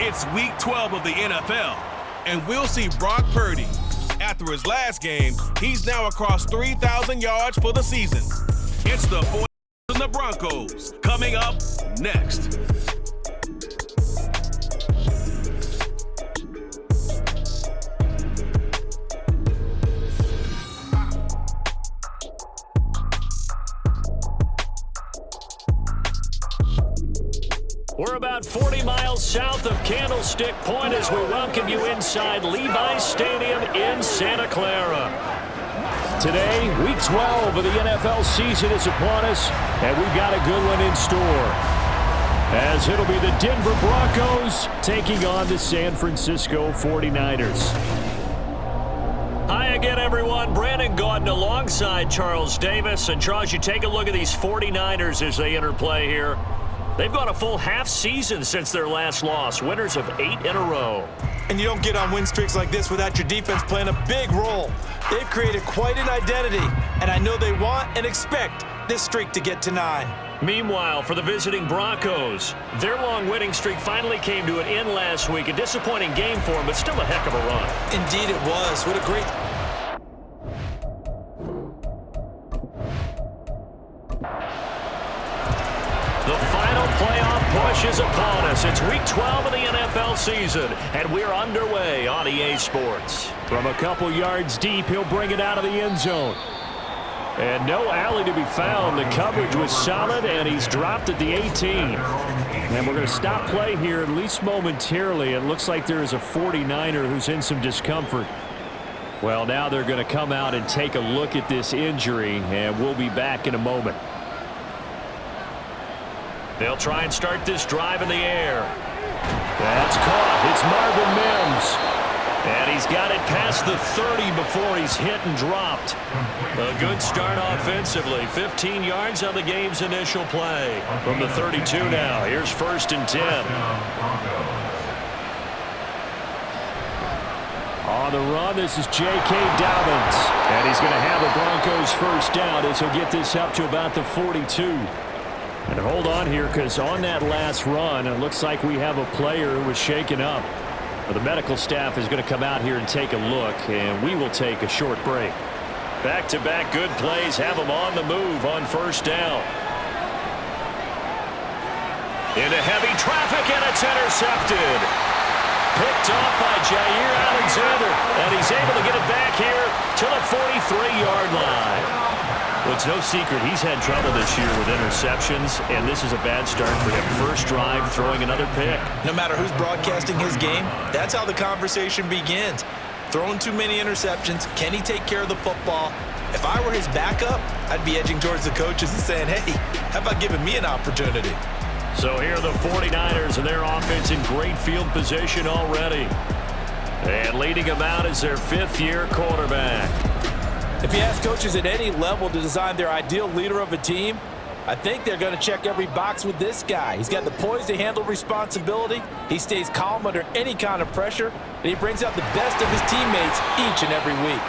It's Week 12 of the NFL, and we'll see Brock Purdy. After his last game, he's now across 3,000 yards for the season. It's the 49ers and the Broncos coming up next. We're about 40 miles south of Candlestick Point as we welcome you inside Levi's Stadium in Santa Clara. Today, Week 12 of the NFL season is upon us, and we've got a good one in store. As it'll be the Denver Broncos taking on the San Francisco 49ers. Hi again, everyone. Brandon Gaudin alongside Charles Davis. And Charles, you take a look at these 49ers as they interplay here. They've gone a full half season since their last loss, winners of 8 in a row. And you don't get on win streaks like this without your defense playing a big role. They've created quite an identity, and I know they want and expect this streak to get to 9. Meanwhile, for the visiting Broncos, their long winning streak finally came to an end last week. A disappointing game for them, but still a heck of a run. Indeed it was. What a great... The final playoff push is upon us. It's Week 12 of the NFL season, and we're underway on EA Sports. From a couple yards deep, he'll bring it out of the end zone. And no alley to be found. The coverage was solid, and he's dropped at the 18. And we're going to stop play here, at least momentarily. It looks like there is a 49er who's in some discomfort. Well, now they're going to come out and take a look at this injury, and we'll be back in a moment. They'll try and start this drive in the air. That's caught. It's Marvin Mims. And he's got it past the 30 before he's hit and dropped. A good start offensively. 15 yards on the game's initial play. From the 32 now. Here's 1st and 10. On the run, this is J.K. Dobbins. And he's going to have the Broncos first down as he'll get this up to about the 42. And hold on here, because on that last run, it looks like we have a player who was shaken up. Well, the medical staff is going to come out here and take a look, and we will take a short break. Back-to-back good plays have them on the move on first down. Into heavy traffic, and it's intercepted. Picked off by Jair Alexander, and he's able to get it back here to the 43-yard line. Well, it's no secret he's had trouble this year with interceptions, and this is a bad start for him. First drive, throwing another pick. No matter who's broadcasting his game, that's how the conversation begins. Throwing too many interceptions, can he take care of the football? If I were his backup, I'd be edging towards the coaches and saying, hey, how about giving me an opportunity? So here are the 49ers and their offense in great field position already. And leading them out is their 5th-year quarterback. If you ask coaches at any level to design their ideal leader of a team, I think they're going to check every box with this guy. He's got the poise to handle responsibility. He stays calm under any kind of pressure, and he brings out the best of his teammates each and every week.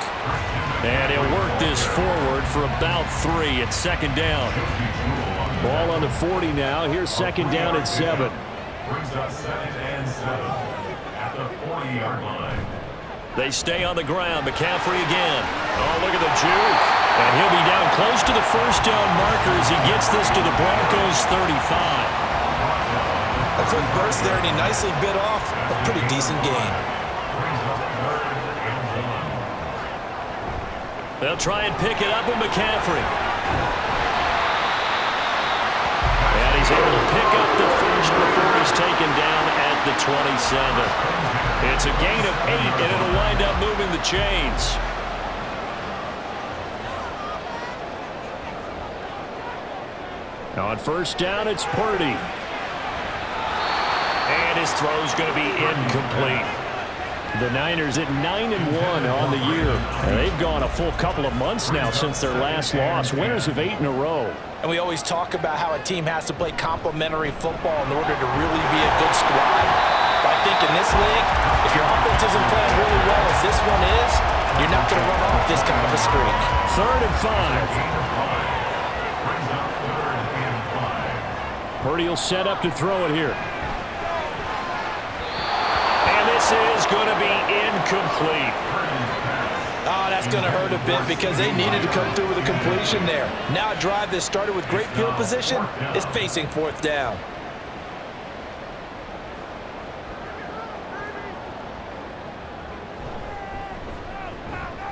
And he'll work this forward for about 3 at 2nd down. Ball on the 40 now. Here's 2nd down at 7. Brings up 2nd and 7 at the 40-yard line. They stay on the ground. McCaffrey again. Oh, look at the juke. And he'll be down close to the first down marker as he gets this to the Broncos 35. A quick burst there, and he nicely bit off a pretty decent gain. They'll try and pick it up with McCaffrey. And he's able to pick up the first before he's taken down at the 27. It's a gain of 8, and it'll wind up moving the chains. Now on first down, it's Purdy. And his throw's going to be incomplete. The Niners at 9-1 on the year. And they've gone a full couple of months now since their last loss. Winners of 8 in a row. And we always talk about how a team has to play complementary football in order to really be a good squad. But I think in this league, if your offense isn't playing really well as this one is, you're not going to run off this kind of a streak. 3rd and 5. Purdy will set up to throw it here. going to be incomplete. Oh, that's going to hurt a bit because they needed to come through with a completion there. Now a drive that started with great field position is facing fourth down.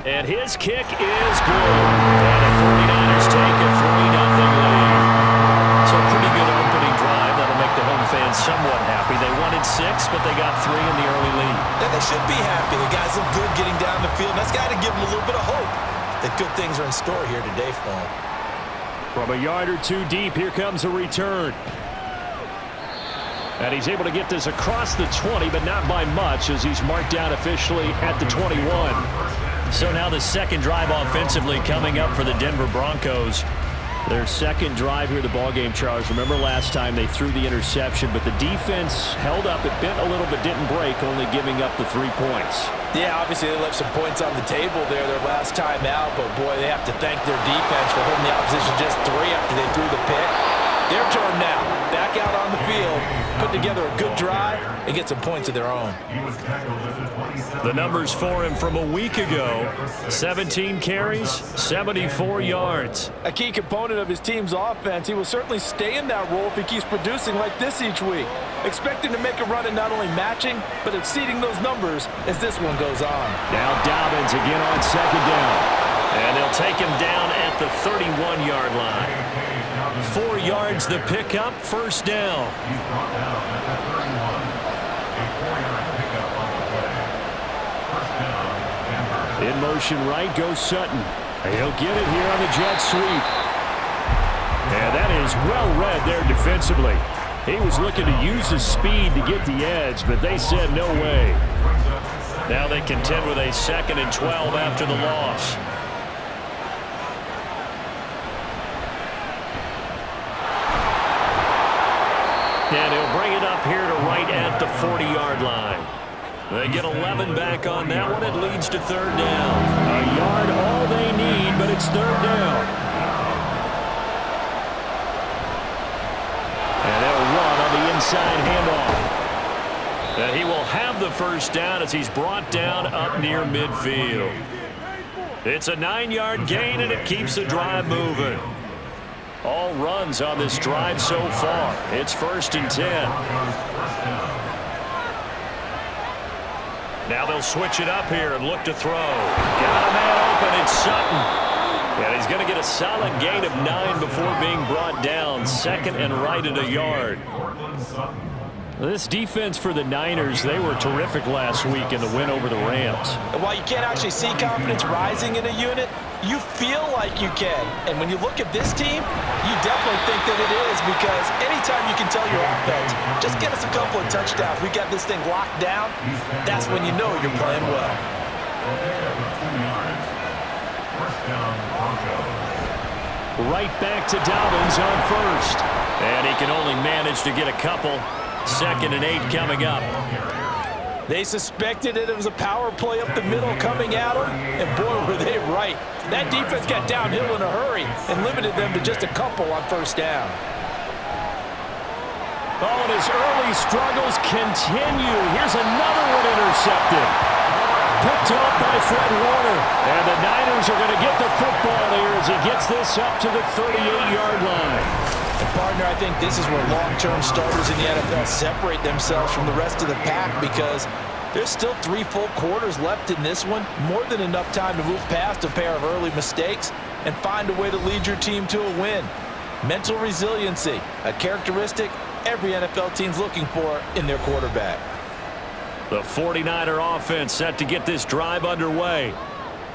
And his kick is good. And the 49ers take a 3-0 lead. So a pretty good opening drive. That'll make the home fans somewhat happy. They wanted 6, but they got 3 in the early lead. And they should be happy. The guys look good getting down the field. That's got to give them a little bit of hope that good things are in store here today for them. From a yard or two deep, here comes a return. And he's able to get this across the 20, but not by much as he's marked down officially at the 21. So now the second drive offensively coming up for the Denver Broncos. Their second drive here of the ballgame, Charles. Remember last time they threw the interception, but the defense held up. It bent a little but didn't break, only giving up the 3 points. Yeah, obviously they left some points on the table there their last time out, but boy, they have to thank their defense for holding the opposition just 3 after they threw the pick. Their turn now. Back out on the field, put together a good drive, and get some points of their own. The numbers for him from a week ago: 17 carries, 74 yards. A key component of his team's offense. He will certainly stay in that role if he keeps producing like this each week. Expecting to make a run at not only matching, but exceeding those numbers as this one goes on. Now Dobbins again on second down. And they'll take him down at the 31-yard line. 4 yards the pickup, first down. He's brought down at the 31. A 4-yard pickup on the play. First down, Denver. In motion right goes Sutton. He'll get it here on the jet sweep. And that is well read there defensively. He was looking to use his speed to get the edge, but they said no way. Now they contend with a 2nd and 12 after the loss. And he'll bring it up here to right at the 40-yard line. They get 11 back on that one. It leads to third down. A yard all they need, but it's third down. And they'll run on the inside handoff. And he will have the first down as he's brought down up near midfield. It's a 9-yard gain, and it keeps the drive moving. All runs on this drive so far. It's 1st and 10. Now they'll switch it up here and look to throw. Got a man open. It's Sutton. And he's going to get a solid gain of 9 before being brought down. 2nd and right at a yard. This defense for the Niners, they were terrific last week in the win over the Rams. And while you can't actually see confidence rising in a unit, you feel like you can. And when you look at this team, you definitely think that it is, because anytime you can tell your offense, just get us a couple of touchdowns, we got this thing locked down, that's when you know you're playing well. Right back to Dobbins on first. And he can only manage to get a couple. 2nd and 8 coming up. They suspected it was a power play up the middle coming at them, and boy, were they right. That defense got downhill in a hurry and limited them to just a couple on first down. Oh, and his early struggles continue. Here's another one intercepted. Picked off by Fred Warner. And the Niners are going to get the football here as he gets this up to the 38-yard line. And partner, I think this is where long-term starters in the NFL separate themselves from the rest of the pack, because there's still 3 full quarters left in this one. More than enough time to move past a pair of early mistakes and find a way to lead your team to a win. Mental resiliency, a characteristic every NFL team's looking for in their quarterback. The 49er offense set to get this drive underway.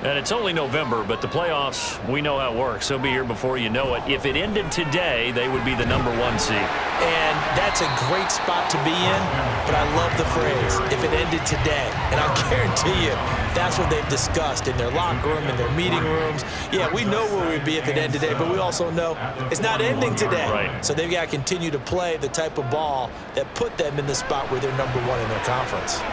And it's only November, but the playoffs, we know how it works. They'll be here before you know it. If it ended today, they would be the #1 seed. And that's a great spot to be in, but I love the phrase, if it ended today. And I guarantee you, that's what they've discussed in their locker room, in their meeting rooms. Yeah, we know where we'd be if it ended today, but we also know it's not ending today. Right. So they've got to continue to play the type of ball that put them in the spot where they're #1 in their conference.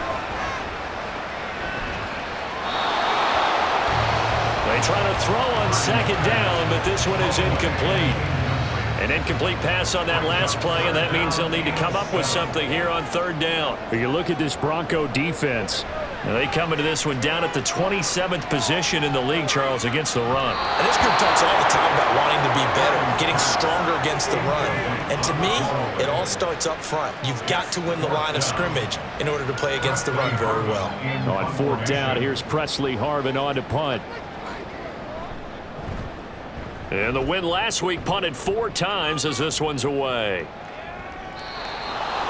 They try to throw on 2nd down, but this one is incomplete. An incomplete pass on that last play, and that means they'll need to come up with something here on third down. You look at this Bronco defense. Now they come into this one down at the 27th position in the league, Charles, against the run. And this group talks all the time about wanting to be better, getting stronger against the run. And to me, it all starts up front. You've got to win the line of scrimmage in order to play against the run very well. On fourth down, here's Presley Harvin on to punt. And the win last week punted 4 times as this one's away.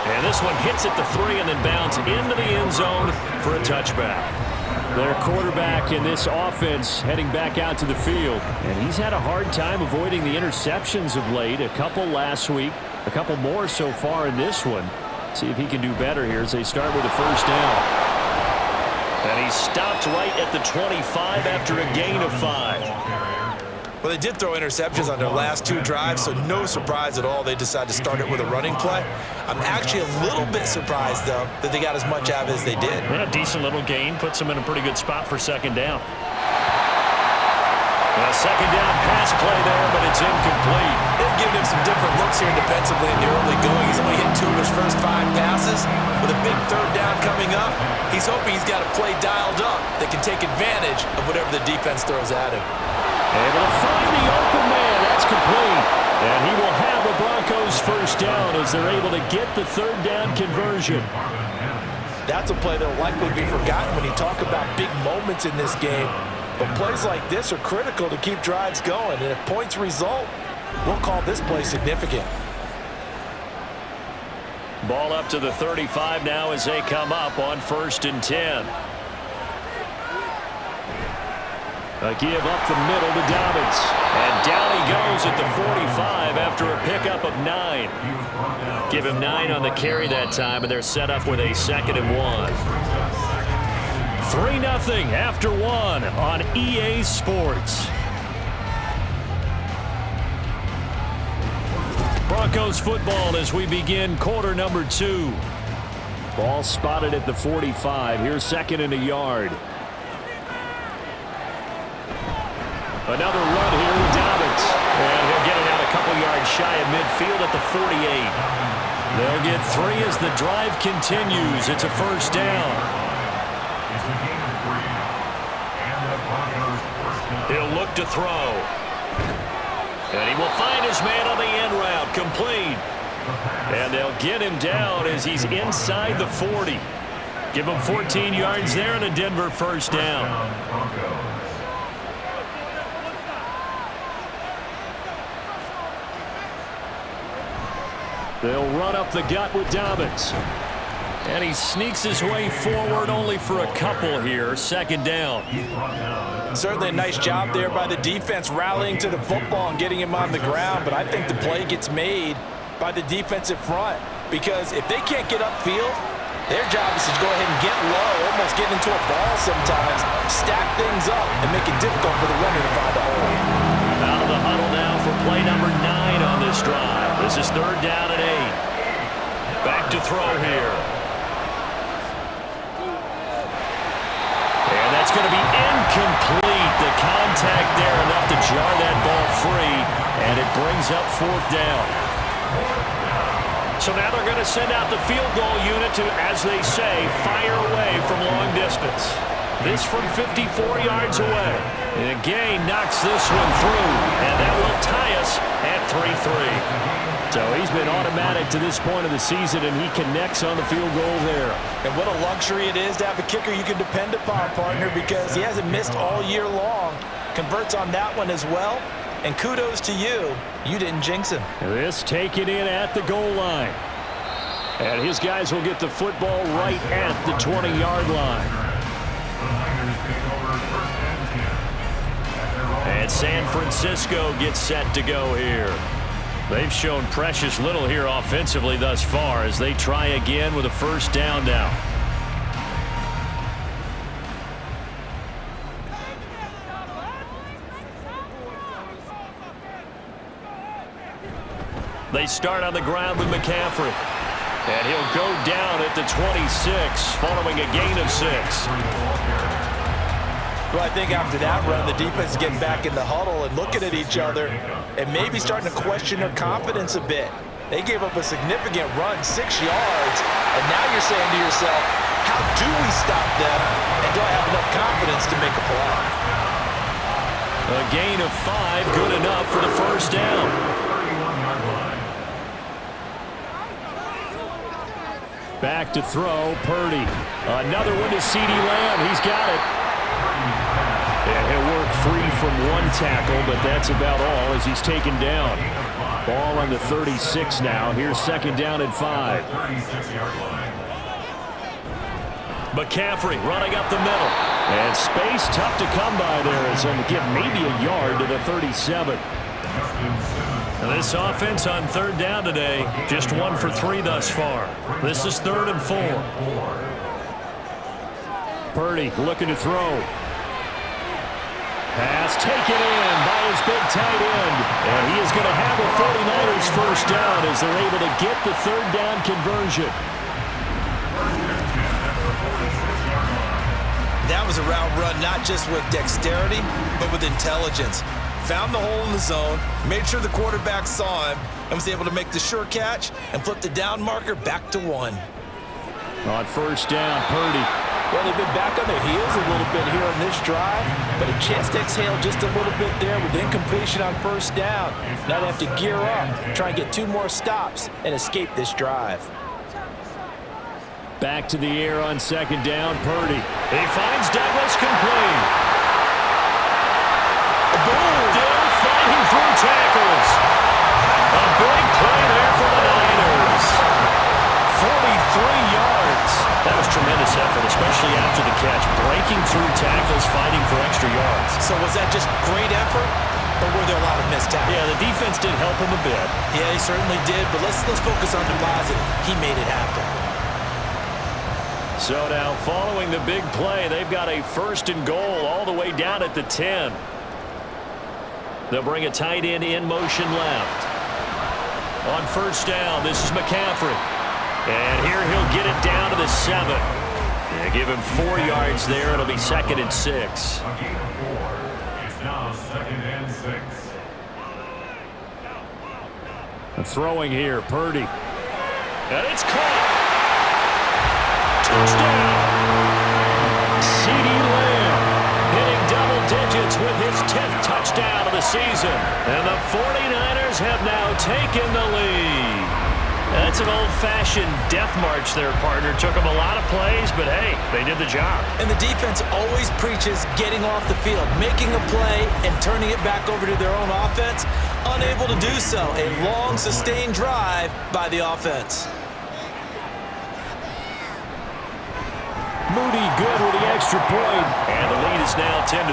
And this one hits at the 3 and then bounds into the end zone for a touchback. Their quarterback in this offense heading back out to the field. And he's had a hard time avoiding the interceptions of late. A couple last week, a couple more so far in this one. See if he can do better here as they start with a first down. And he stopped right at the 25 after a gain of 5. Well, they did throw interceptions on their last 2 drives, so no surprise at all they decided to start it with a running play. I'm actually a little bit surprised, though, that they got as much out of it as they did. Yeah, decent little gain. Puts them in a pretty good spot for second down. A second down pass play there, but it's incomplete. They've given him some different looks here defensively in the early going. He's only hit 2 of his first 5 passes. With a big third down coming up, he's hoping he's got a play dialed up that can take advantage of whatever the defense throws at him. Able to find the open man. That's complete. And he will have the Broncos first down as they're able to get the third down conversion. That's a play that will likely be forgotten when you talk about big moments in this game. But plays like this are critical to keep drives going. And if points result, we'll call this play significant. Ball up to the 35 now as they come up on 1st and 10. A give up the middle to Dobbins. And down he goes at the 45 after a pickup of 9. Give him 9 on the carry that time, and they're set up with a 2nd and 1. 3-0 after 1 on EA Sports. Broncos football as we begin quarter number 2. Ball spotted at the 45. Here's 2nd and a yard. Another run here with Dobbins. And he'll get it out a couple yards shy of midfield at the 48. They'll get 3 as the drive continues. It's a first down. He'll look to throw. And he will find his man on the end route. Complete. And they'll get him down as he's inside the 40. Give him 14 yards there and a Denver first down. They'll run up the gut with Dobbins. And he sneaks his way forward only for a couple here. 2nd down. Certainly a nice job there by the defense rallying to the football and getting him on the ground. But I think the play gets made by the defensive front. Because if they can't get upfield, their job is to go ahead and get low, almost get into a ball sometimes, stack things up, and make it difficult for the runner to find a hole. Out of the huddle now for play number 9 on this drive. This is 3rd down and 8. Back to throw here. And that's going to be incomplete. The contact there enough to jar that ball free, and it brings up 4th down. So now they're going to send out the field goal unit to, as they say, fire away from long distance. This from 54 yards away. And again knocks this one through, and that will tie us at 3-3. So he's been automatic to this point of the season, and he connects on the field goal there. And what a luxury it is to have a kicker you can depend upon, partner, because he hasn't missed all year long. Converts on that one as well. And kudos to you. You didn't jinx him. This taken in at the goal line. And his guys will get the football right at the 20-yard line. And San Francisco gets set to go here. They've shown precious little here offensively thus far as they try again with a first down now. They start on the ground with McCaffrey. And he'll go down at the 26 following a gain of 6. Well, I think after that run, the defense is getting back in the huddle and looking at each other and maybe starting to question their confidence a bit. They gave up a significant run, 6 yards, and now you're saying to yourself, how do we stop them, and do I have enough confidence to make a play? A gain of 5, good enough for the first down. Back to throw, Purdy. Another one to CeeDee Lamb. He's got it. And he'll work free from one tackle, but that's about all as he's taken down. Ball on the 36 now. Here's second down and 5. McCaffrey running up the middle. And space tough to come by there as he'll get maybe a yard to the 37. This offense on third down today, just 1 for 3 thus far. This is 3rd and 4. Purdy looking to throw. Pass taken in by his big tight end. And he is going to have the 49ers first down as they're able to get the third down conversion. That was a route run not just with dexterity, but with intelligence. Found the hole in the zone, made sure the quarterback saw him, and was able to make the sure catch and flip the down marker back to 1. On first down, Purdy. Well, they've been back on their heels a little bit here on this drive, but a chance to exhale just a little bit there with incompletion on first down. Now they have to gear up, try and get 2 more stops, and escape this drive. Back to the air on second down, Purdy. He finds Douglas complete. Still fighting through tackles. A big play there for the Niners. 43 yards. That was tremendous effort, especially after the catch. Breaking through tackles, fighting for extra yards. So was that just great effort, or were there a lot of missed tackles? Yeah, the defense did help him a bit. Yeah, he certainly did, but let's focus on the positive. He made it happen. So now, following the big play, they've got a 1st and goal all the way down at the 10. They'll bring a tight end in motion left. On first down, this is McCaffrey. And here he'll get it down to the 7. Yeah, give him 4 yards there. It'll be 2nd and 6. A gain of 4. It's now 2nd and 6. And throwing here, Purdy. And it's caught. Touchdown. CeeDee Lamb hitting double digits with his 10th touchdown of the season. And the 49ers have now taken the lead. That's an old-fashioned death march there, partner. Took them a lot of plays, but hey, they did the job. And the defense always preaches getting off the field, making a play, and turning it back over to their own offense. Unable to do so. A long, sustained drive by the offense. Moody good with the extra point. And the lead is now 10-3.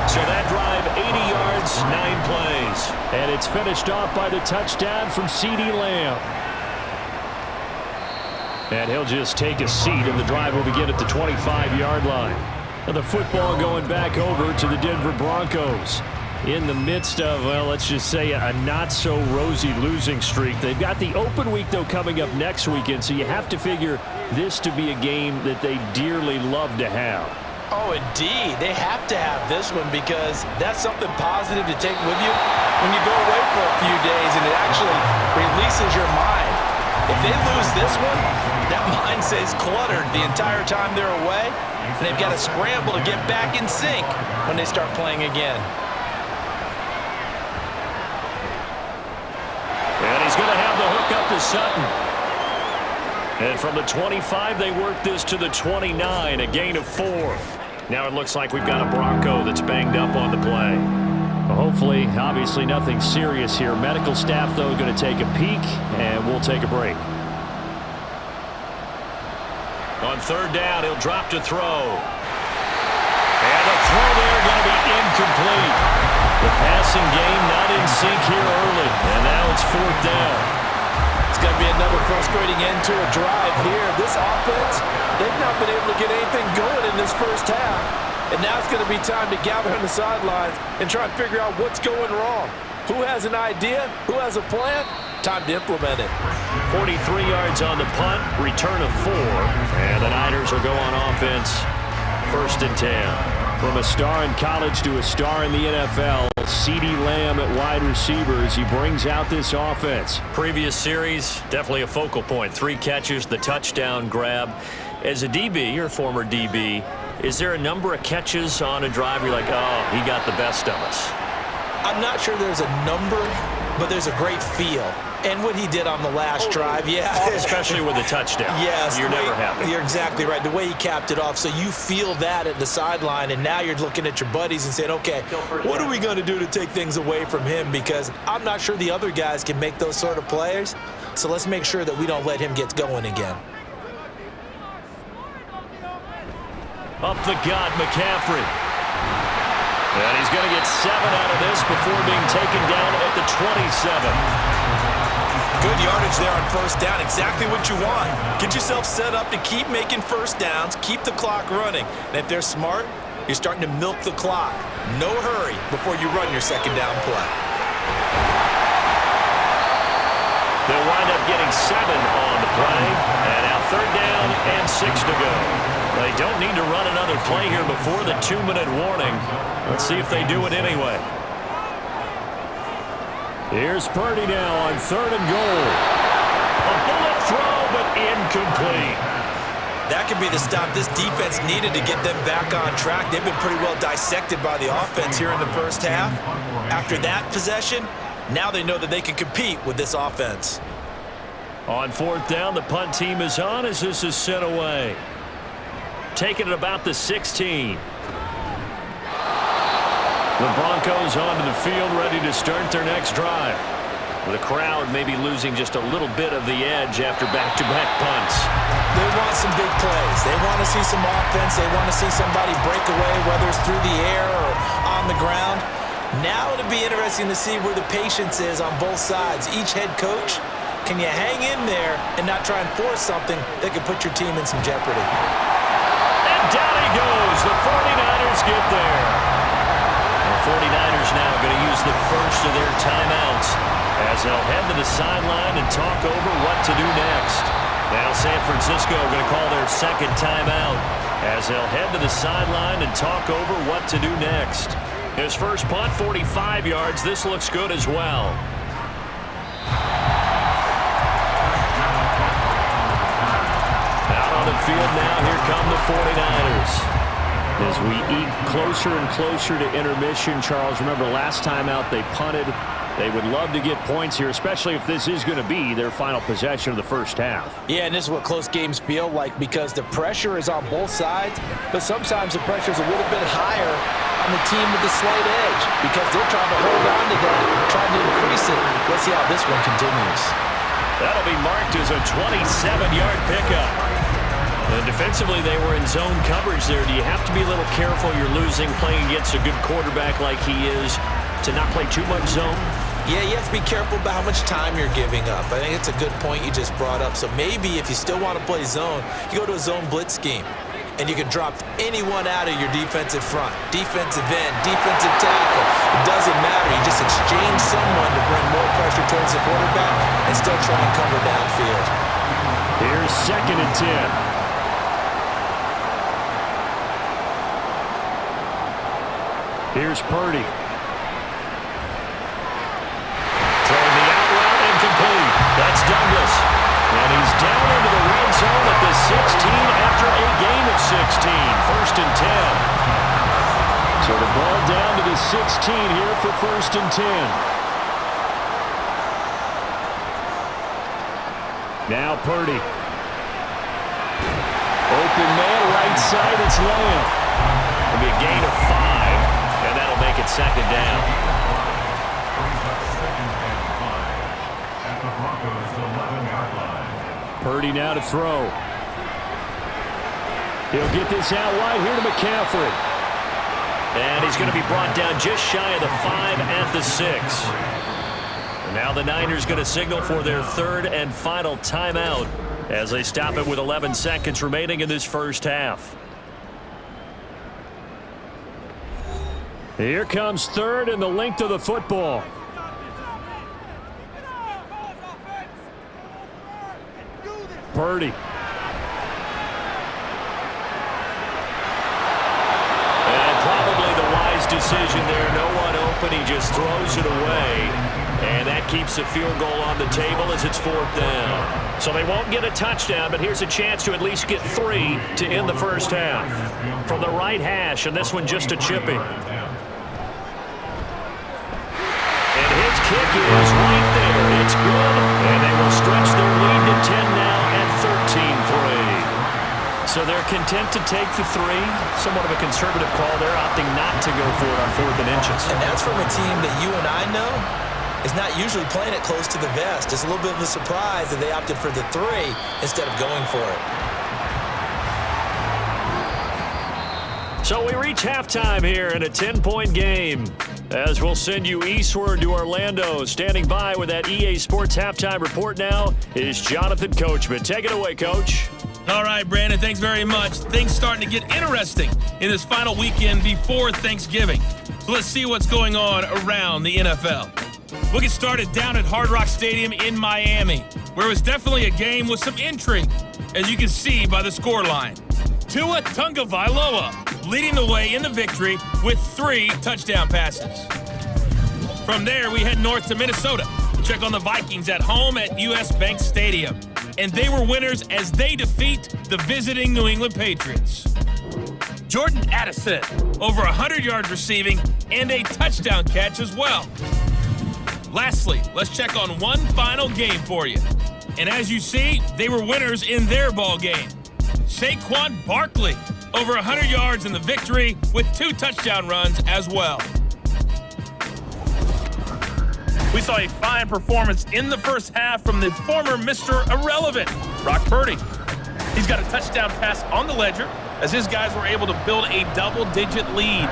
So that drive, 80 yards, 9 plays. And it's finished off by the touchdown from CeeDee Lamb. And he'll just take a seat, and the drive will begin at the 25-yard line. And the football going back over to the Denver Broncos. In the midst of, well, let's just say a not-so-rosy losing streak. They've got the open week, though, coming up next weekend, so you have to figure this to be a game that they dearly love to have. Oh, indeed. They have to have this one because that's something positive to take with you when you go away for a few days, and it actually releases your mind. If they lose this one, that mind stays cluttered the entire time they're away, and they've got to scramble to get back in sync when they start playing again. And he's going to have the hook up to Sutton. And from the 25, they work this to the 29, a gain of 4. Now it looks like we've got a Bronco that's banged up on the play. Well, hopefully, obviously nothing serious here. Medical staff, though, going to take a peek, and we'll take a break. On third down, he'll drop to throw. And the throw there going to be incomplete. The passing game not in sync here early, and now it's 4th down. It's going to be another frustrating end to a drive here. This offense, they've not been able to get anything going in this first half. And now it's going to be time to gather on the sidelines and try and figure out what's going wrong. Who has an idea? Who has a plan? Time to implement it. 43 yards on the punt, return of 4. And the Niners will go on offense 1st and 10. From a star in college to a star in the NFL, CeeDee Lamb at wide receiver as he brings out this offense. Previous series, definitely a focal point. 3 catches, the touchdown grab. As a DB, or former DB, is there a number of catches on a drive you're like, oh, he got the best of us? I'm not sure there's a number, but there's a great feel. And what he did on the last drive, yeah. Especially with a touchdown. Yes. You're never happy. You're exactly right. The way he capped it off, so you feel that at the sideline, and now you're looking at your buddies and saying, okay, what are we going to do to take things away from him? Because I'm not sure the other guys can make those sort of plays, so let's make sure that we don't let him get going again. Up the gut, McCaffrey. And he's going to get 7 out of this before being taken down at the 27. Good yardage there on 1st down. Exactly what you want. Get yourself set up to keep making 1st downs, keep the clock running. And if they're smart, you're starting to milk the clock. No hurry before you run your 2nd down play. They'll wind up getting 7 on the play. And now 3rd down and 6 to go. They don't need to run another play here before the 2-minute warning. Let's see if they do it anyway. Here's Purdy now on 3rd and goal. A bullet throw, but incomplete. That could be the stop this defense needed to get them back on track. They've been pretty well dissected by the offense here in the 1st half. After that possession, now they know that they can compete with this offense. On 4th down, the punt team is on as this is sent away. Taking it about the 16. The Broncos onto the field, ready to start their next drive. The crowd may be losing just a little bit of the edge after back-to-back punts. They want some big plays. They want to see some offense. They want to see somebody break away, whether it's through the air or on the ground. Now it'll be interesting to see where the patience is on both sides. Each head coach, can you hang in there and not try and force something that could put your team in some jeopardy? And down he goes. The 49ers get there. The 49ers now going to use the first of their timeouts as they'll head to the sideline and talk over what to do next. Now San Francisco going to call their 2nd timeout as they'll head to the sideline and talk over what to do next. His first punt, 45 yards. This looks good as well. Out on the field now, here come the 49ers. As we eke closer and closer to intermission, Charles, remember last time out they punted. They would love to get points here, especially if this is going to be their final possession of the 1st half. Yeah, and this is what close games feel like because the pressure is on both sides, but sometimes the pressure is a little bit higher on the team with the slight edge because they're trying to hold on to that, trying to increase it. Let's see how this one continues. That'll be marked as a 27-yard pickup. And defensively, they were in zone coverage there. Do you have to be a little careful? You're losing, playing against a good quarterback like he is, to not play too much zone? Yeah, you have to be careful about how much time you're giving up. I think it's a good point you just brought up. So maybe if you still want to play zone, you go to a zone blitz scheme. And you can drop anyone out of your defensive front. Defensive end, defensive tackle. It doesn't matter. You just exchange someone to bring more pressure towards the quarterback and still try and cover downfield. Here's 2nd and 10. Here's Purdy. Throwing the out route incomplete. That's Douglas. And he's down into the red zone at the 16 after a gain of 16. 1st and 10. So the ball down to the 16 here for 1st and 10. Now Purdy. Open man, right side, it's Lamb. It'll be a gain of 5. And that'll make it 2nd down. At the Broncos' 11-yard line. Purdy now to throw. He'll get this out wide here to McCaffrey. And he's going to be brought down just shy of the 5 at the 6. And now the Niners going to signal for their 3rd and final timeout as they stop it with 11 seconds remaining in this 1st half. Here comes 3rd and the length of the football. Purdy. decision there. No one open. He just throws it away. And that keeps the field goal on the table as it's 4th down. So they won't get a touchdown, but here's a chance to at least get 3 to end the first half. From the right hash, and this one just a chippy. And his kick is right there. It's good. And they will stretch their lead to 10 now at 13-3. So they're content to take the 3. Somewhat of a conservative call. They're opting not to go for it on 4th and inches. And that's from a team that you and I know is not usually playing it close to the vest. It's a little bit of a surprise that they opted for the 3 instead of going for it. So we reach halftime here in a 10-point game. As we'll send you eastward to Orlando. Standing by with that EA Sports halftime report now is Jonathan Coachman. Take it away, Coach. All right, Brandon, thanks very much. Things starting to get interesting in this final weekend before Thanksgiving. So let's see what's going on around the NFL. We'll get started down at Hard Rock Stadium in Miami, where it was definitely a game with some intrigue, as you can see by the scoreline. Tua Tagovailoa leading the way in the victory with 3 touchdown passes. From there, we head north to Minnesota to check on the Vikings at home at US Bank Stadium. And they were winners as they defeat the visiting New England Patriots. Jordan Addison, over 100 yards receiving and a touchdown catch as well. Lastly, let's check on one final game for you. And as you see, they were winners in their ball game. Saquon Barkley, over 100 yards in the victory with 2 touchdown runs as well. We saw a fine performance in the first half from the former Mr. Irrelevant, Brock Purdy. He's got a touchdown pass on the ledger as his guys were able to build a double-digit lead.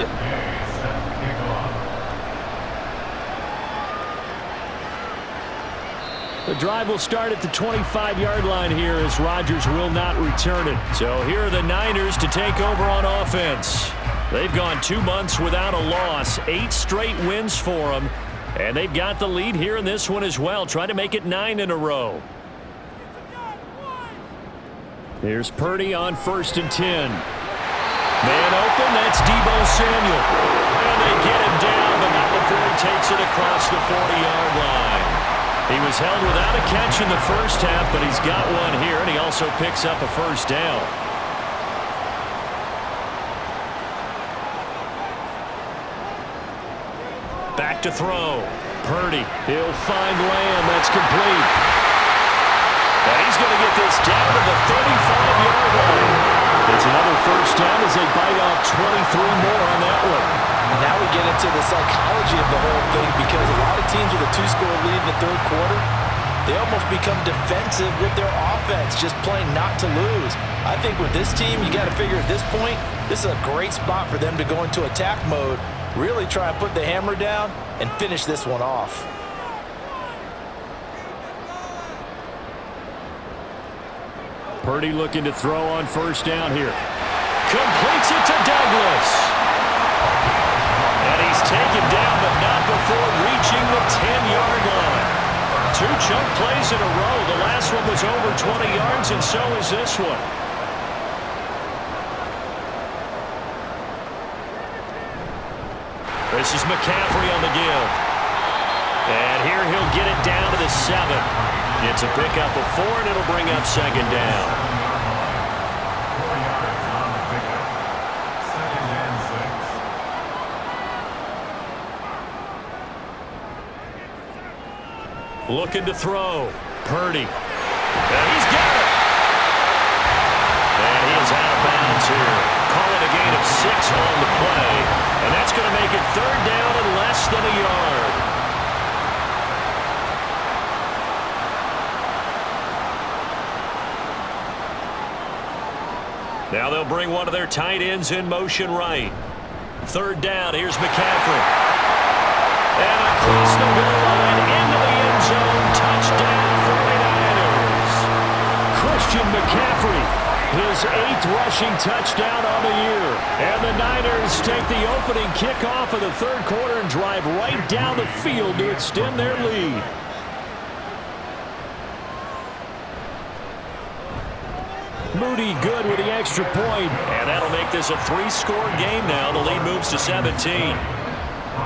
The drive will start at the 25-yard line here as Rodgers will not return it. So here are the Niners to take over on offense. They've gone 2 months without a loss, 8 straight wins for them. And they've got the lead here in this one as well, trying to make it 9 in a row. Here's Purdy on 1st and 10. Man open, that's Deebo Samuel. And they get him down, but not before he takes it across the 40-yard line. He was held without a catch in the first half, but he's got one here, and he also picks up a first down. Back to throw. Purdy. He'll find Lamb. That's complete. And he's going to get this down to the 35-yard line. It's another first down as they bite off 23 more on that one. And now we get into the psychology of the whole thing because a lot of teams with a 2-score lead in the 3rd quarter, they almost become defensive with their offense, just playing not to lose. I think with this team, you got to figure at this point, this is a great spot for them to go into attack mode, really try and put the hammer down and finish this one off. Purdy looking to throw on 1st down here. Completes it to Douglas. And he's taken down, but not before reaching the 10-yard line. 2 chunk plays in a row. The last one was over 20 yards, and so is this one. This is McCaffrey on the give. And here he'll get it down to the 7. It's a pickup of 4, and it'll bring up 2nd down. 4 yards on the pickup. 2nd and 6. Looking to throw. Purdy. And he's got it. And he is out of bounds here. Call it a gain of 6 on the play. And that's going to make it 3rd down and less than a yard. Now they'll bring one of their tight ends in motion right. 3rd down, here's McCaffrey. And across the goal line into the end zone. Touchdown 49ers. Christian McCaffrey, his 8th rushing touchdown on the year. And the Niners take the opening kickoff of the 3rd quarter and drive right down the field to extend their lead. Moody good with the extra point, and that'll make this a 3-score game now. The lead moves to 17.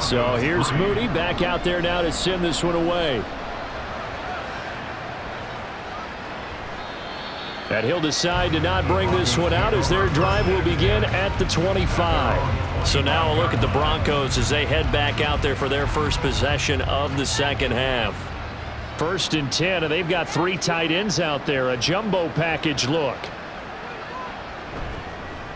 So here's Moody back out there now to send this one away. And he'll decide to not bring this one out as their drive will begin at the 25. So now a look at the Broncos as they head back out there for their first possession of the second half. 1st and 10, and they've got 3 tight ends out there. A jumbo package look.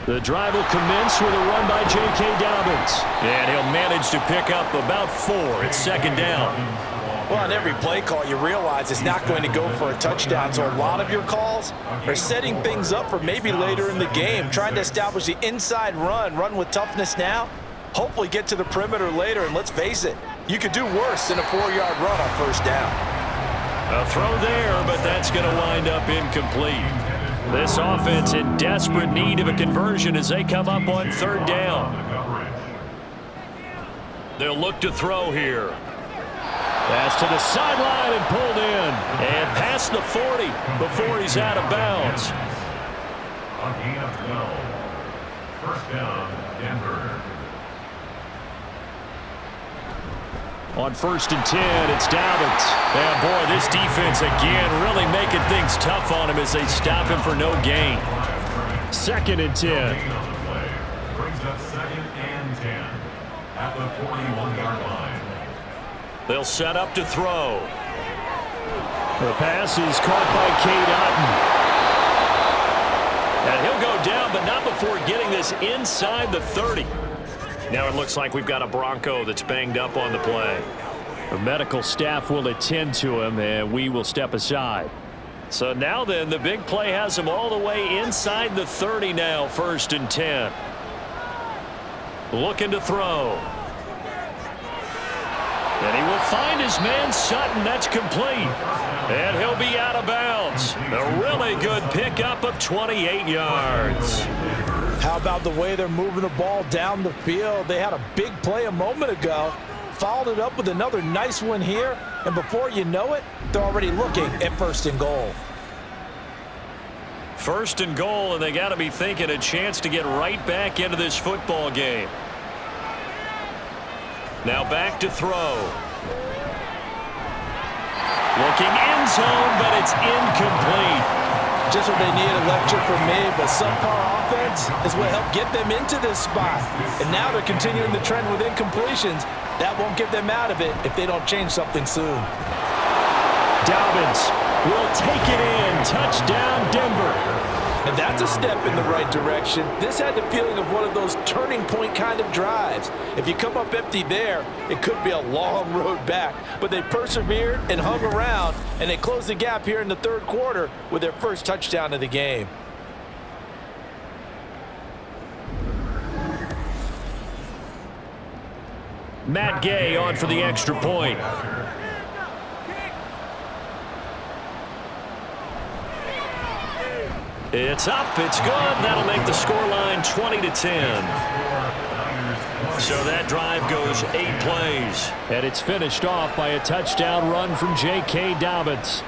The drive will commence with a run by J.K. Dobbins. And he'll manage to pick up about 4. It's second down. Well, on every play call, you realize it's not going to go for a touchdown. So a lot of your calls are setting things up for maybe later in the game, trying to establish the inside run with toughness now, hopefully get to the perimeter later. And let's face it, you could do worse than a 4-yard run on first down. A throw there, but that's going to wind up incomplete. This offense in desperate need of a conversion as they come up on 3rd down. They'll look to throw here. Pass to the sideline and pulled in. And past the 40 before he's out of bounds. A gain of 12. First down, Denver. On 1st and 10, it's Dobbins. And boy, this defense again really making things tough on him as they stop him for no gain. 2nd and 10. Brings up 2nd and 10 at the 41-yard line. They'll set up to throw. The pass is caught by Cade Otton. And he'll go down, but not before getting this inside the 30. Now it looks like we've got a Bronco that's banged up on the play. The medical staff will attend to him, and we will step aside. So now then, the big play has him all the way inside the 30 now, 1st and 10. Looking to throw. And he will find his man Sutton. That's complete. And he'll be out of bounds. A really good pickup of 28 yards. How about the way they're moving the ball down the field? They had a big play a moment ago, followed it up with another nice one here, and before you know it, they're already looking at 1st and goal. 1st and goal, and they got to be thinking a chance to get right back into this football game. Now back to throw. Looking end zone, but it's incomplete. Just what they need, a lecture from me, but subpar offense is what helped get them into this spot. And now they're continuing the trend with incompletions. That won't get them out of it if they don't change something soon. Dobbins will take it in. Touchdown, Denver. And that's a step in the right direction. This had the feeling of one of those turning point kind of drives. If you come up empty there, it could be a long road back. But they persevered and hung around, and they closed the gap here in the 3rd quarter with their first touchdown of the game. Matt Gay on for the extra point. It's up, it's good. That'll make the scoreline 20-10. So that drive goes 8 plays. And it's finished off by a touchdown run from J.K. Dobbins.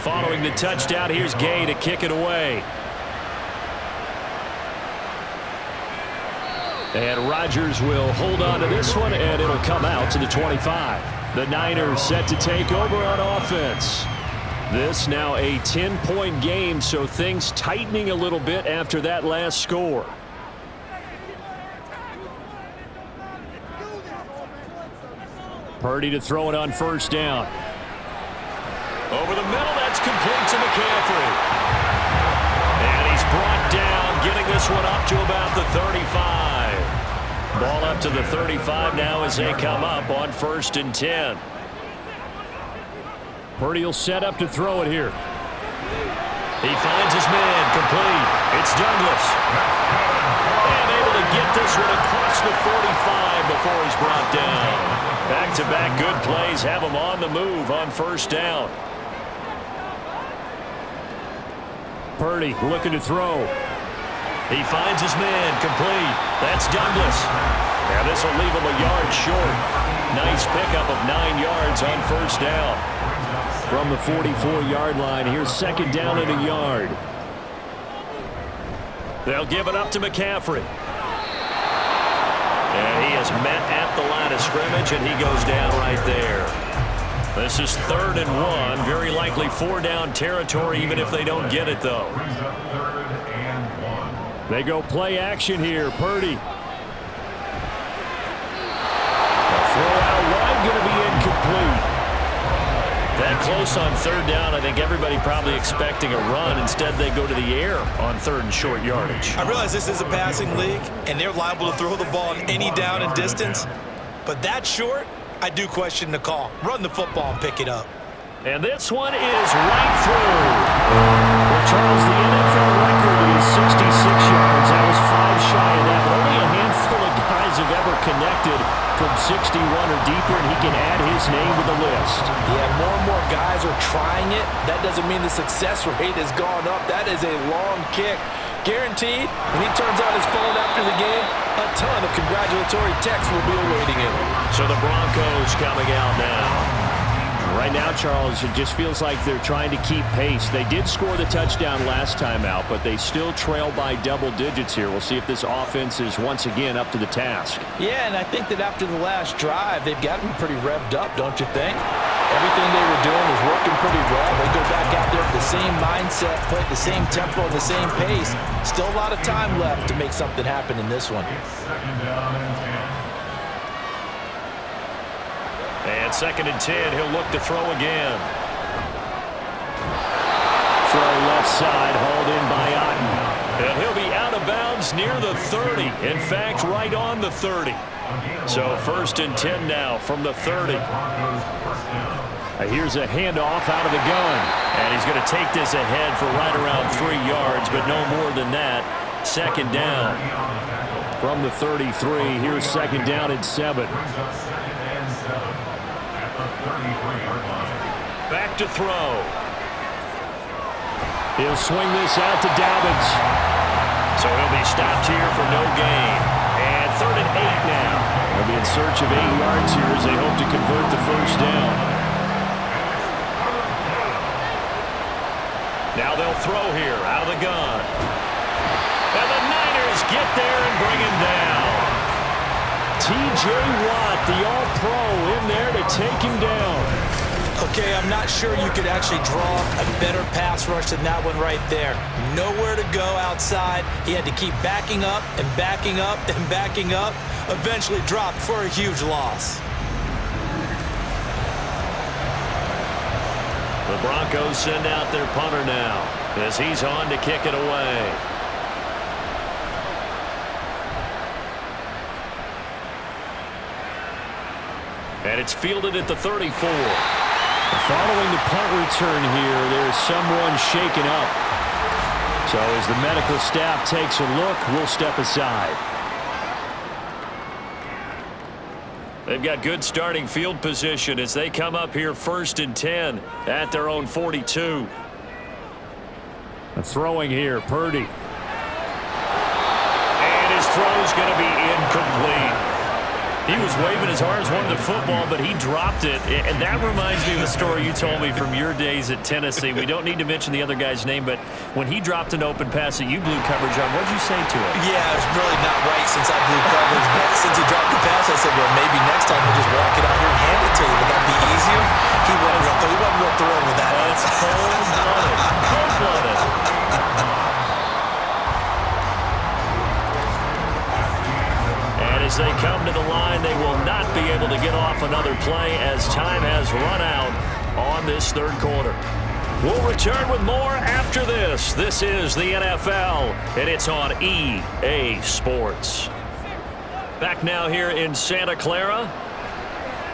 Following the touchdown, here's Gay to kick it away. And Rodgers will hold on to this one, and it'll come out to the 25. The Niners set to take over on offense. This now a 10-point game, so things tightening a little bit after that last score. Purdy to throw it on 1st down. Over the middle, that's complete to McCaffrey. And he's brought down, getting this one up to about the 35. Ball up to the 35 now as they come up on 1st and 10. Purdy will set up to throw it here. He finds his man, complete. It's Douglas. And able to get this one across the 45 before he's brought down. Back-to-back good plays have him on the move on 1st down. Purdy looking to throw. He finds his man, complete. That's Douglas. And this will leave him a yard short. Nice pickup of 9 yards on 1st down. From the 44-yard line, here's 2nd down and a yard. They'll give it up to McCaffrey. And he is met at the line of scrimmage, and he goes down right there. This is 3rd and 1. Very likely 4-down territory, even if they don't get it, though. They go play action here. Purdy. The throw out wide going to be incomplete. That close on 3rd down, I think everybody probably expecting a run. Instead, they go to the air on 3rd and short yardage. I realize this is a passing league, and they're liable to throw the ball on any down and distance. But that short, I do question the call. Run the football and pick it up. And this one is right through. Well, Charles, the NFL record is 66 yards. That was 5 shy of that, but only a handful of guys have ever connected from 61 or deeper, and he can add his name to the list. Yeah, more and more guys are trying it. That doesn't mean the success rate has gone up. That is a long kick. Guaranteed, when he turns on his phone after the game, a ton of congratulatory texts will be awaiting him. So the Broncos coming out now. Right now, Charles, it just feels like they're trying to keep pace. They did score the touchdown last time out, but they still trail by double digits here. We'll see if this offense is once again up to the task. Yeah, and I think that after the last drive, they've got to be pretty revved up, don't you think? Everything they were doing was working pretty well. They go back out there with the same mindset, play at the same tempo, and the same pace. Still a lot of time left to make something happen in this one. And 2nd and 10, he'll look to throw again. Throw left side, hauled in by Otten. And he'll be out of bounds near the 30. In fact, right on the 30. So 1st and 10 now from the 30. Here's a handoff out of the gun. And he's going to take this ahead for right around 3 yards, but no more than that. 2nd down. From the 33, here's 2nd down and 7. Back to throw. He'll swing this out to Dobbins. So he'll be stopped here for no gain. And 3rd and 8 now. They'll be in search of 8 yards here as they hope to convert the 1st down. Now they'll throw here out of the gun. And the Niners get there and bring him down. T.J. Watt, the All-Pro, in there to take him down. Okay, I'm not sure you could actually draw a better pass rush than that one right there. Nowhere to go outside. He had to keep backing up and backing up and backing up. Eventually dropped for a huge loss. The Broncos send out their punter now as he's on to kick it away. And it's fielded at the 34. Following the punt return here, there's someone shaken up. So as the medical staff takes a look, we'll step aside. They've got good starting field position as they come up here 1st and 10 at their own 42. Throwing here, Purdy. And his throw's going to be incomplete. He was waving his arms, wanting the football, but he dropped it. And that reminds me of the story you told me from your days at Tennessee. We don't need to mention the other guy's name, but when he dropped an open pass that you blew coverage on, what did you say to him? Yeah, it's really not right since I blew coverage, but since he dropped the pass, I said, well, maybe next time he'll just walk it out here and hand it to you. Would that be easier? He wasn't real thrilled with that. That's cold-blooded. Cold-blooded. As they come to the line, they will not be able to get off another play as time has run out on this 3rd quarter. We'll return with more after this. This is the NFL, and it's on EA Sports. Back now here in Santa Clara.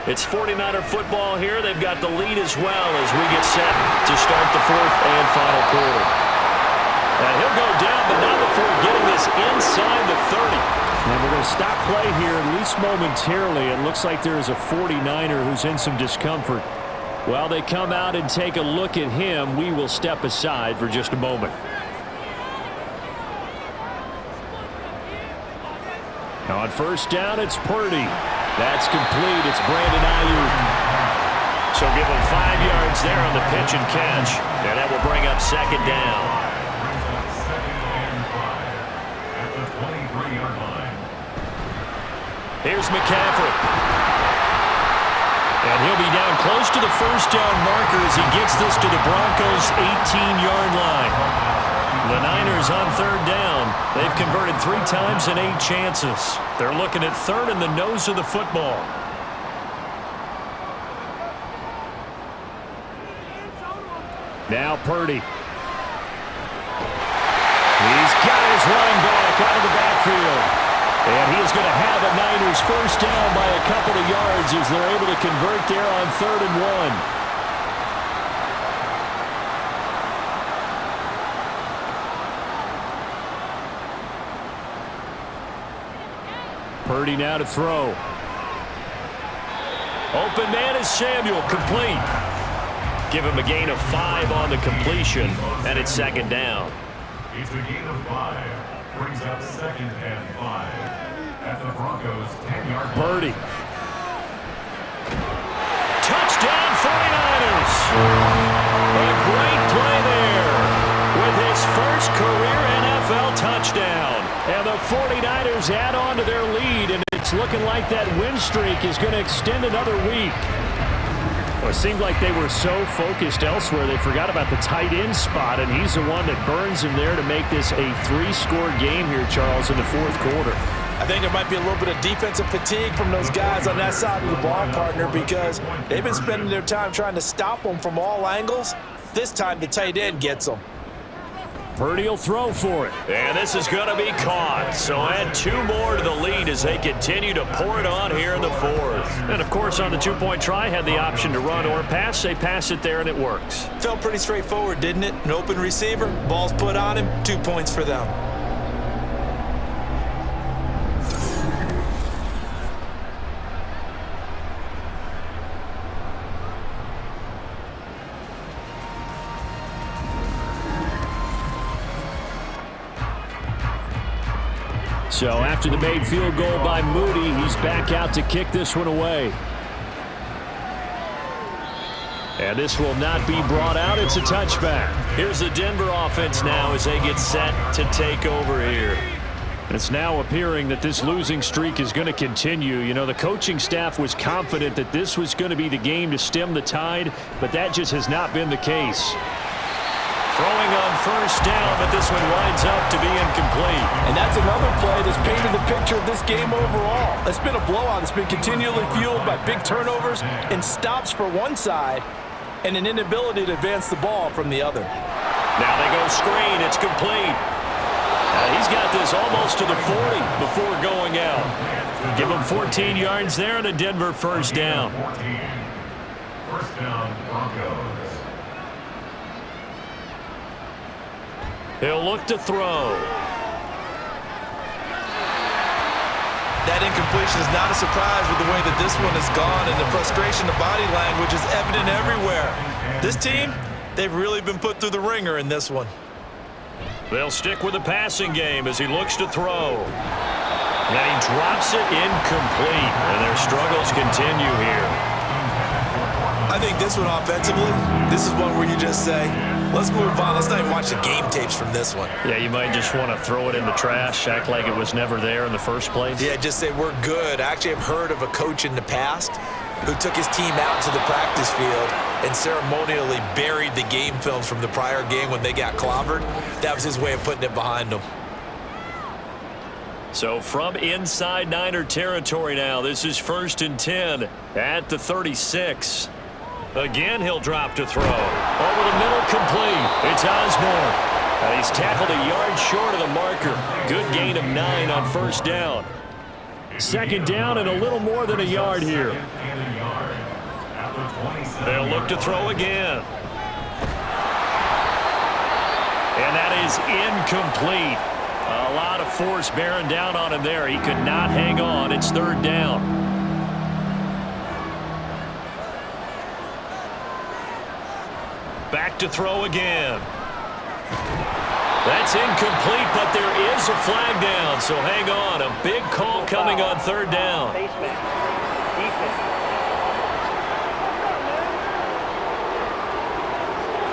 It's 49er football here. They've got the lead as well as we get set to start the 4th and final quarter. And he'll go down, but not before getting this inside the 30. And we're going to stop play here, at least momentarily. It looks like there is a 49er who's in some discomfort. While they come out and take a look at him, we will step aside for just a moment. On 1st down, it's Purdy. That's complete. It's Brandon Ayuk. So give him 5 yards there on the pitch and catch. And that will bring up 2nd down. Here's McCaffrey. And he'll be down close to the first down marker as he gets this to the Broncos' 18-yard line. The Niners on third down. They've converted 3 times in 8 chances. They're looking at third in the nose of the football. Now Purdy. He's got his running back out of the backfield. And he is going to have a Niners first down by a couple of yards as they're able to convert there on 3rd and 1. Purdy now to throw. Open man is Samuel, complete. Give him a gain of 5 on the completion, and it's 2nd down. It's a gain of 5. Brings up 2nd and 5. At the Broncos' 10-yard line. Purdy. Touchdown 49ers. A great play there with his first career NFL touchdown. And the 49ers add on to their lead, and it's looking like that win streak is going to extend another week. Well, it seemed like they were so focused elsewhere they forgot about the tight end spot, and he's the one that burns him there to make this a 3-score game here, Charles, in the 4th quarter. I think there might be a little bit of defensive fatigue from those guys on that side of the ball, partner, because they've been spending their time trying to stop them from all angles. This time the tight end gets them. Purdy will throw for it. And this is going to be caught. So add 2 more to the lead as they continue to pour it on here in the 4th. And, of course, on the 2-point try, had the option to run or pass. They pass it there, and it works. Felt pretty straightforward, didn't it? An open receiver, ball's put on him, 2 points for them. So after the made field goal by Moody, he's back out to kick this one away. And this will not be brought out. It's a touchback. Here's the Denver offense now as they get set to take over here. It's now appearing that this losing streak is going to continue. You know, the coaching staff was confident that this was going to be the game to stem the tide, but that just has not been the case. Throwing on first down, but this one winds up to be incomplete. And that's another play that's painted the picture of this game overall. It's been a blowout. It's been continually fueled by big turnovers and stops for one side and an inability to advance the ball from the other. Now they go screen. It's complete. He's got this almost to the 40 before going out. Give him 14 yards there and a Denver first down. 14. First down, Broncos. He'll look to throw. That incompletion is not a surprise with the way that this one has gone, and the frustration, the body language is evident everywhere. This team, they've really been put through the ringer in this one. They'll stick with the passing game as he looks to throw. And he drops it incomplete, and their struggles continue here. I think this one offensively, this is one where you just say, let's move on. Let's not even watch the game tapes from this one. Yeah, you might just want to throw it in the trash, act like it was never there in the first place. Yeah, just say we're good. I actually have heard of a coach in the past who took his team out to the practice field and ceremonially buried the game films from the prior game when they got clobbered. That was his way of putting it behind them. So from inside Niner territory now, this is 1st and 10 at the 36. Again, he'll drop to throw. Over the middle, complete. It's Osborne. And he's tackled a yard short of the marker. Good gain of 9 on first down. 2nd down and a little more than a yard here. They'll look to throw again. And that is incomplete. A lot of force bearing down on him there. He could not hang on. It's 3rd down. Back to throw again. That's incomplete, but there is a flag down, so hang on. A big call coming on 3rd down.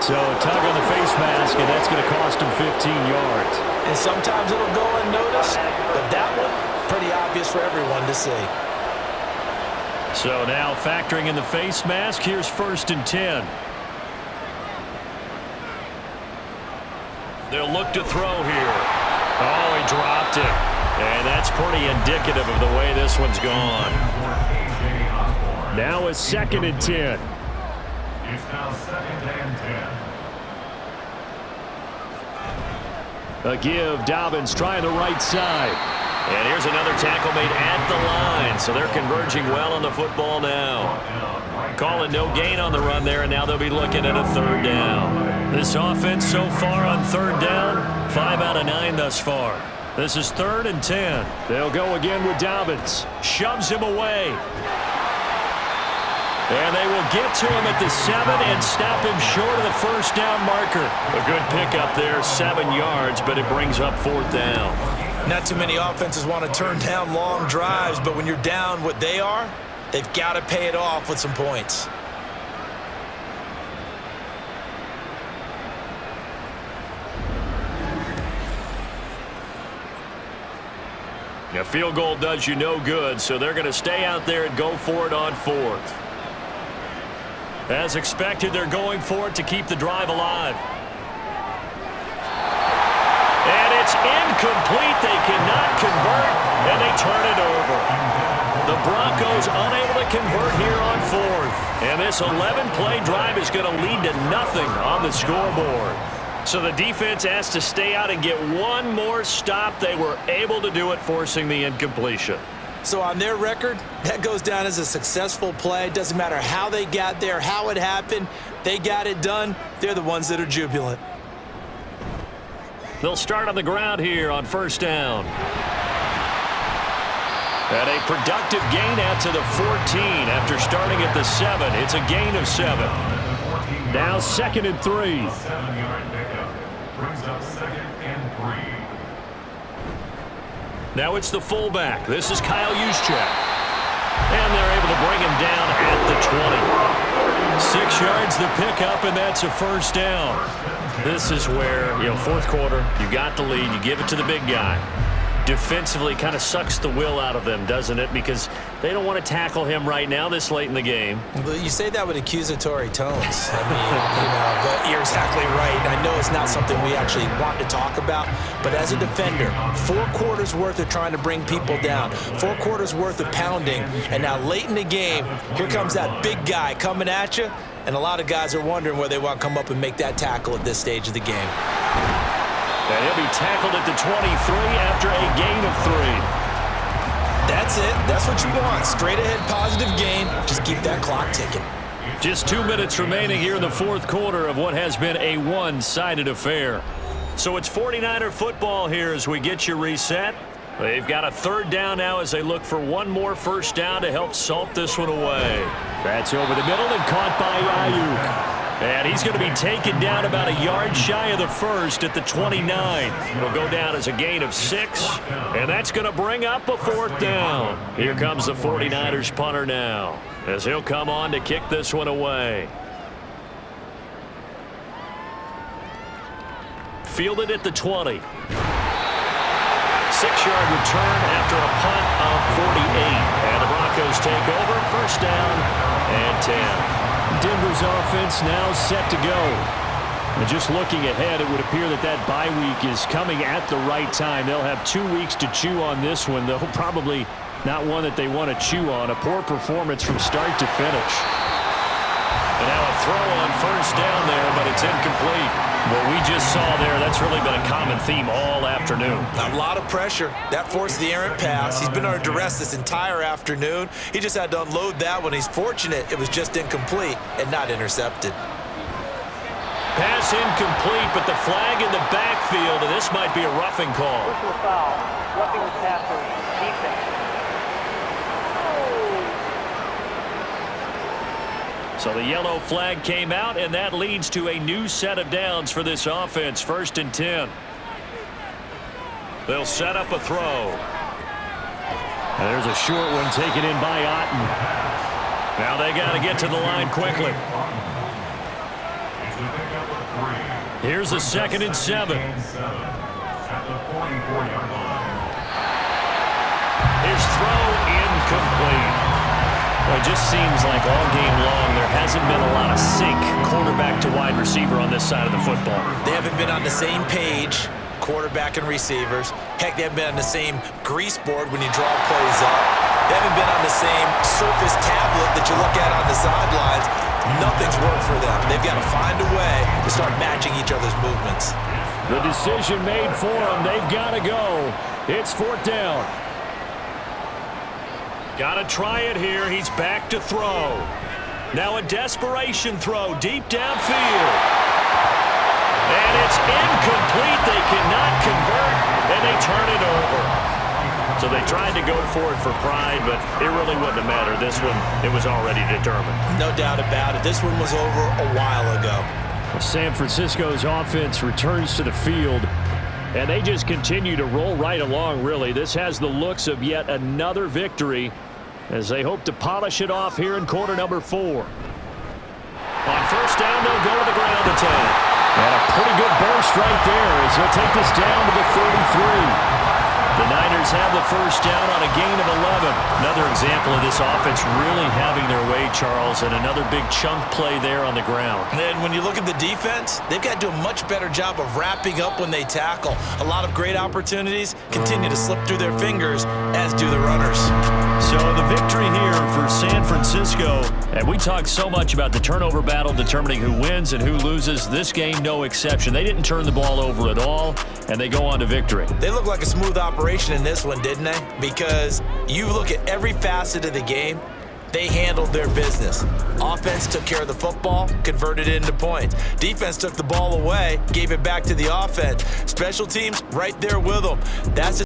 So a tug on the face mask, and that's going to cost him 15 yards. And sometimes it'll go unnoticed, but that one, pretty obvious for everyone to see. So now factoring in the face mask, here's 1st and 10. They'll look to throw here. Oh, he dropped it. And that's pretty indicative of the way this one's gone. Now it's 2nd and 10. It's now 2nd and 10. A give. Dobbins trying the right side. And here's another tackle made at the line. So they're converging well on the football now. Calling no gain on the run there, and now they'll be looking at a 3rd down. This offense so far on 3rd down, 5 out of 9 thus far. This is 3rd and 10. They'll go again with Dobbins. Shoves him away. And they will get to him at the 7 and stop him short of the 1st down marker. A good pickup there, 7 yards, but it brings up 4th down. Not too many offenses want to turn down long drives, but when you're down what they are, they've got to pay it off with some points. A field goal does you no good, so they're going to stay out there and go for it on 4th. As expected, they're going for it to keep the drive alive. And it's incomplete. They cannot convert, and they turn it over. The Broncos unable to convert here on 4th. And this 11-play drive is going to lead to nothing on the scoreboard. So the defense has to stay out and get one more stop. They were able to do it, forcing the incompletion. So on their record, that goes down as a successful play. It doesn't matter how they got there, how it happened. They got it done. They're the ones that are jubilant. They'll start on the ground here on 1st down. And a productive gain out to the 14 after starting at the 7. It's a gain of 7. Now 2nd and 3. 7-yard pickup brings up 2nd and 3. Now it's the fullback. This is Kyle Juszczyk. And they're able to bring him down at the 20. 6 yards the pickup, and that's a 1st down. This is where, 4th quarter, you got the lead, you give it to the big guy. Defensively kind of sucks the will out of them, doesn't it? Because they don't want to tackle him right now this late in the game. But you say that with accusatory tones. I mean, but you're exactly right. I know it's not something we actually want to talk about, but as a defender, 4 quarters worth of trying to bring people down, 4 quarters worth of pounding, and now late in the game, here comes that big guy coming at you, and a lot of guys are wondering where they want to come up and make that tackle at this stage of the game. And he'll be tackled at the 23 after a gain of 3. That's it. That's what you want. Straight ahead positive gain. Just keep that clock ticking. Just 2 minutes remaining here in the 4th quarter of what has been a one-sided affair. So it's 49er football here as we get you reset. They've got a 3rd down now as they look for one more 1st down to help salt this one away. That's over the middle and caught by Ayuk. And he's going to be taken down about a yard shy of the 1st at the 29. It'll go down as a gain of 6, and that's going to bring up a 4th down. Here comes the 49ers punter now as he'll come on to kick this one away. Fielded at the 20. 6-yard return after a punt of 48. And the Broncos take over, 1st down and 10. Denver's offense now set to go. And just looking ahead, it would appear that that bye week is coming at the right time. They'll have 2 weeks to chew on this one, though probably not one that they want to chew on. A poor performance from start to finish. And now a throw on 1st down there, but it's incomplete. What we just saw there, that's really been a common theme all afternoon. A lot of pressure. That forced the errant pass. He's been under duress this entire afternoon. He just had to unload that one. He's fortunate it was just incomplete and not intercepted. Pass incomplete, but the flag in the backfield, and this might be a roughing call. Personal foul, roughing the passer, defense. So the yellow flag came out, and that leads to a new set of downs for this offense. 1st and 10. They'll set up a throw. And there's a short one taken in by Otten. Now they got to get to the line quickly. It's the pickup Here's a 2nd and 7. At the 44-yard line. His throw incomplete. Well, it just seems like all game long there hasn't been a lot of sync quarterback to wide receiver on this side of the football. They haven't been on the same page, quarterback and receivers. Heck, they haven't been on the same grease board when you draw plays up. They haven't been on the same Surface tablet that you look at on the sidelines. Nothing's worked for them. They've got to find a way to start matching each other's movements. The decision made for them. They've got to go. It's 4th down. Got to try it here. He's back to throw. Now a desperation throw deep downfield. And it's incomplete. They cannot convert, and they turn it over. So they tried to go for it for pride, but it really wouldn't have mattered. This one, it was already determined. No doubt about it. This one was over a while ago. San Francisco's offense returns to the field, and they just continue to roll right along, really. This has the looks of yet another victory as they hope to polish it off here in quarter number 4. On 1st down, they'll go to the ground attack. And a pretty good burst right there as they'll take this down to the 33. The Niners have the 1st down on a gain of 11. Another example of this offense really having their way, Charles, and another big chunk play there on the ground. And when you look at the defense, they've got to do a much better job of wrapping up when they tackle. A lot of great opportunities continue to slip through their fingers, as do the runners. So the victory here for San Francisco. And we talk so much about the turnover battle determining who wins and who loses. This game, no exception. They didn't turn the ball over at all, and they go on to victory. They look like a smooth operation in this one, didn't they? Because you look at every facet of the game, they handled their business. Offense took care of the football, converted it into points. Defense took the ball away, gave it back to the offense. Special teams right there with them. That's